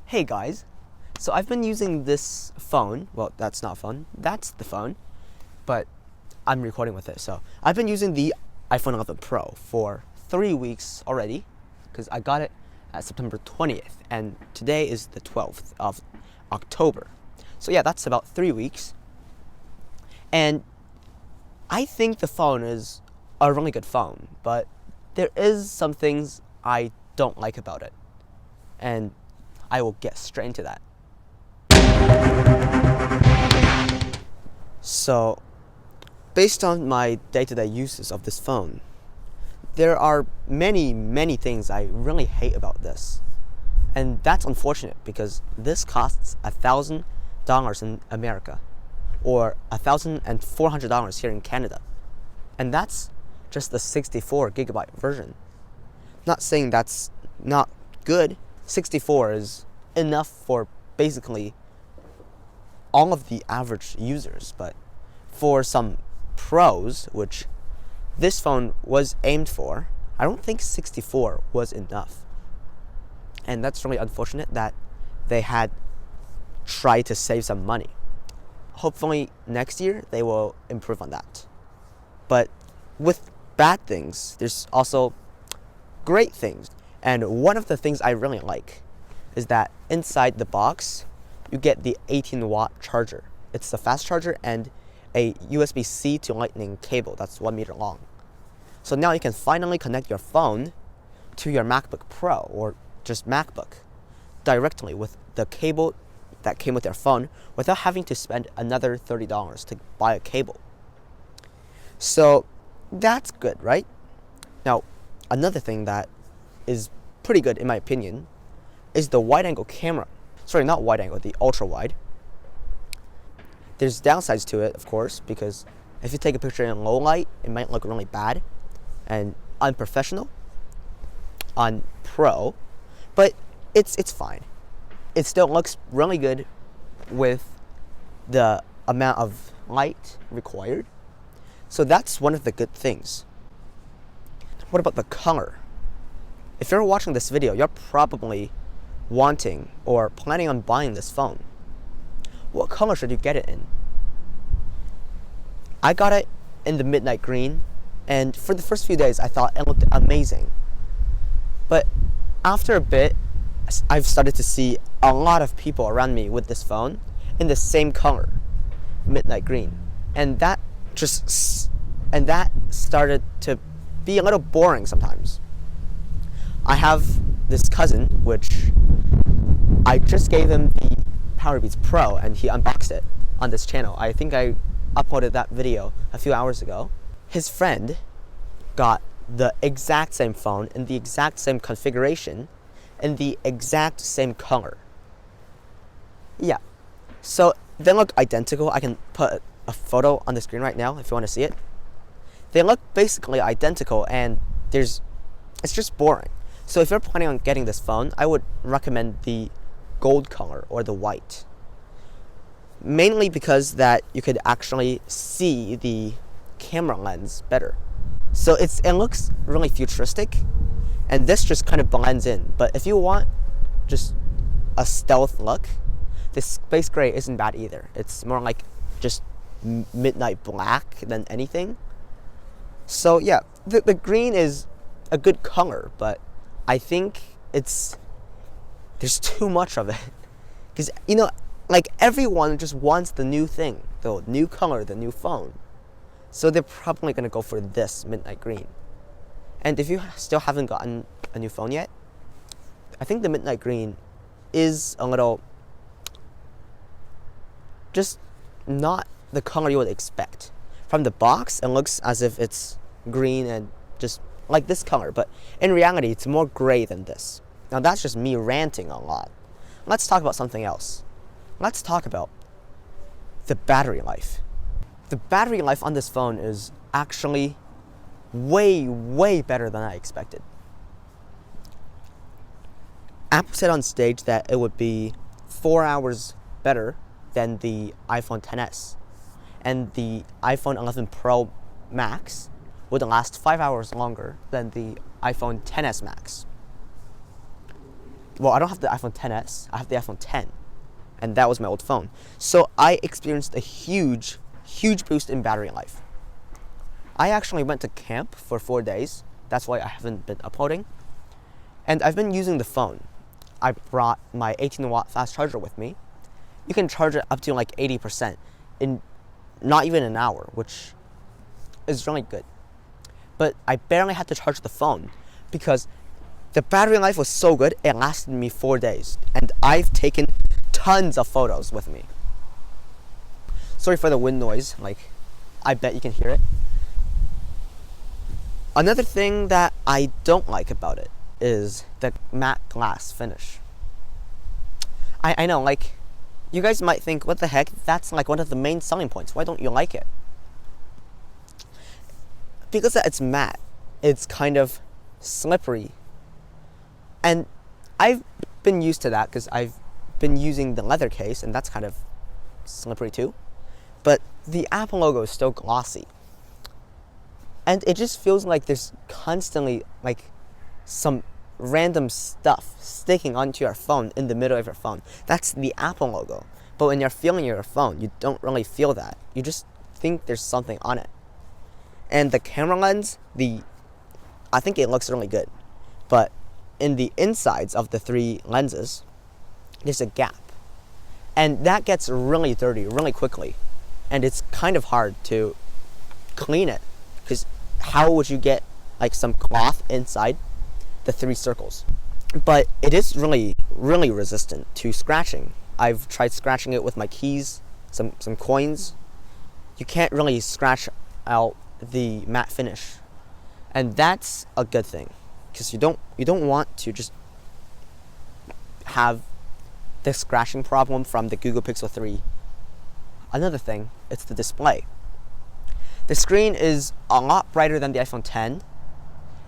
Hey guys, so I've been using this phone. Well, that's not phone. That's the phone, but I'm recording with it. So I've been using the iPhone 11 Pro for 3 weeks already, because I got it at September 20th, and today is the 12th of October. So yeah, that's about 3 weeks, and I think the phone is a really good phone, but there is some things I don't like about it, and I will get straight into that. So, based on my day-to-day uses of this phone, there are many things I really hate about this. And that's unfortunate because this costs $1,000 in America, or $1,400 here in Canada. And that's just the 64 gigabyte version. Not saying that's not good. 64 is enough for basically all of the average users, but for some pros, which this phone was aimed for, I don't think 64 was enough. And that's really unfortunate that they had tried to save some money. Hopefully next year they will improve on that. But with bad things, there's also great things. And one of the things I really like is that inside the box, you get the 18-watt charger. It's a fast charger and a USB-C to Lightning cable that's 1 meter long. So now you can finally connect your phone to your MacBook Pro or just MacBook directly with the cable that came with your phone without having to spend another $30 to buy a cable. So that's good, right? Now, another thing that is pretty good in my opinion is the wide-angle camera. Sorry, not wide-angle, the ultra-wide. There's downsides to it, of course, because if you take a picture in low light, it might look really bad and unprofessional on Pro, but it's fine. It still looks really good with the amount of light required. So that's one of the good things. What about the color? If you're watching this video, you're probably wanting or planning on buying this phone. What color should you get it in? I got it in the midnight green, and for the first few days I thought it looked amazing. But after a bit, I've started to see a lot of people around me with this phone in the same color, midnight green. And that started to be a little boring sometimes. I have this cousin, which I just gave him the Powerbeats Pro, and he unboxed it on this channel. I think I uploaded that video a few hours ago. His friend got the exact same phone in the exact same configuration in the exact same color. Yeah, so they look identical. I can put a photo on the screen right now if you want to see it. They look basically identical, and it's just boring. So if you're planning on getting this phone, I would recommend the gold color or the white. Mainly because that you could actually see the camera lens better. So it looks really futuristic, and this just kind of blends in. But if you want just a stealth look, this space gray isn't bad either. It's more like just midnight black than anything. So yeah, the green is a good color, but I think there's too much of it. Because, like everyone just wants the new thing, the new color, the new phone. So they're probably going to go for this midnight green. And if you still haven't gotten a new phone yet, I think the midnight green is a little just not the color you would expect. From the box, it looks as if it's green and just like this color, but in reality, it's more gray than this. Now that's just me ranting a lot. Let's talk about something else. Let's talk about the battery life. The battery life on this phone is actually way better than I expected. Apple said on stage that it would be 4 hours better than the iPhone XS, and the iPhone 11 Pro Max would last 5 hours longer than the iPhone XS Max. well, I don't have the iPhone XS, I have the iPhone X, and that was my old phone. So I experienced a huge boost in battery life. I actually went to camp for 4 days. That's why I haven't been uploading. And I've been using the phone. I brought my 18-watt fast charger with me. You can charge it up to like 80% in not even an hour, which is really good. But I barely had to charge the phone because the battery life was so good, it lasted me 4 days. And I've taken tons of photos with me. Sorry for the wind noise, like, I bet you can hear it. Another thing that I don't like about it is the matte glass finish. I know, like, you guys might think, what the heck, that's like one of the main selling points. Why don't you like it? Because it's matte, it's kind of slippery. And I've been used to that because I've been using the leather case, and that's kind of slippery too. But the Apple logo is still glossy. And it just feels like there's constantly like some random stuff sticking onto your phone in the middle of your phone. That's the Apple logo. But when you're feeling your phone, you don't really feel that. You just think there's something on it. And the camera lens, I think it looks really good. But in the insides of the 3 lenses, there's a gap. And that gets really dirty really quickly. And it's kind of hard to clean it. Because how would you get like some cloth inside the 3 circles? But it is really resistant to scratching. I've tried scratching it with my keys, some coins. You can't really scratch out the matte finish, and that's a good thing, because you don't want to just have the scratching problem from the Google Pixel 3. Another thing, it's the display. The screen is a lot brighter than the iPhone X,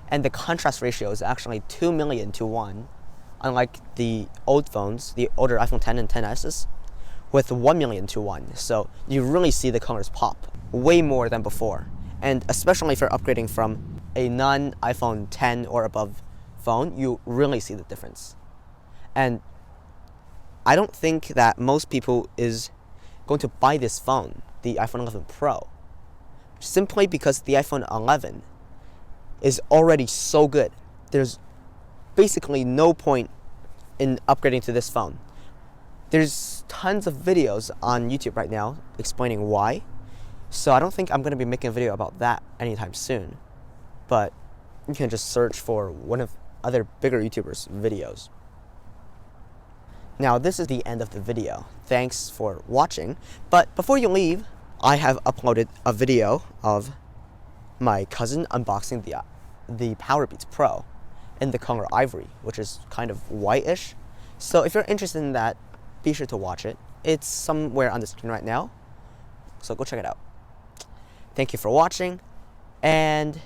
and the contrast ratio is actually 2 million to 1, unlike the old phones, the older iPhone X and XS's, with 1 million to 1. So you really see the colors pop way more than before. And especially if you're upgrading from a non-iPhone X or above phone, you really see the difference. And I don't think that most people is going to buy this phone, the iPhone 11 Pro, simply because the iPhone 11 is already so good. There's basically no point in upgrading to this phone. There's tons of videos on YouTube right now explaining why. So I don't think I'm going to be making a video about that anytime soon. But you can just search for one of other bigger YouTubers' videos. Now, this is the end of the video. Thanks for watching. But before you leave, I have uploaded a video of my cousin unboxing the Powerbeats Pro in the color ivory, which is kind of whitish. So if you're interested in that, be sure to watch it. It's somewhere on the screen right now, so go check it out. Thank you for watching, and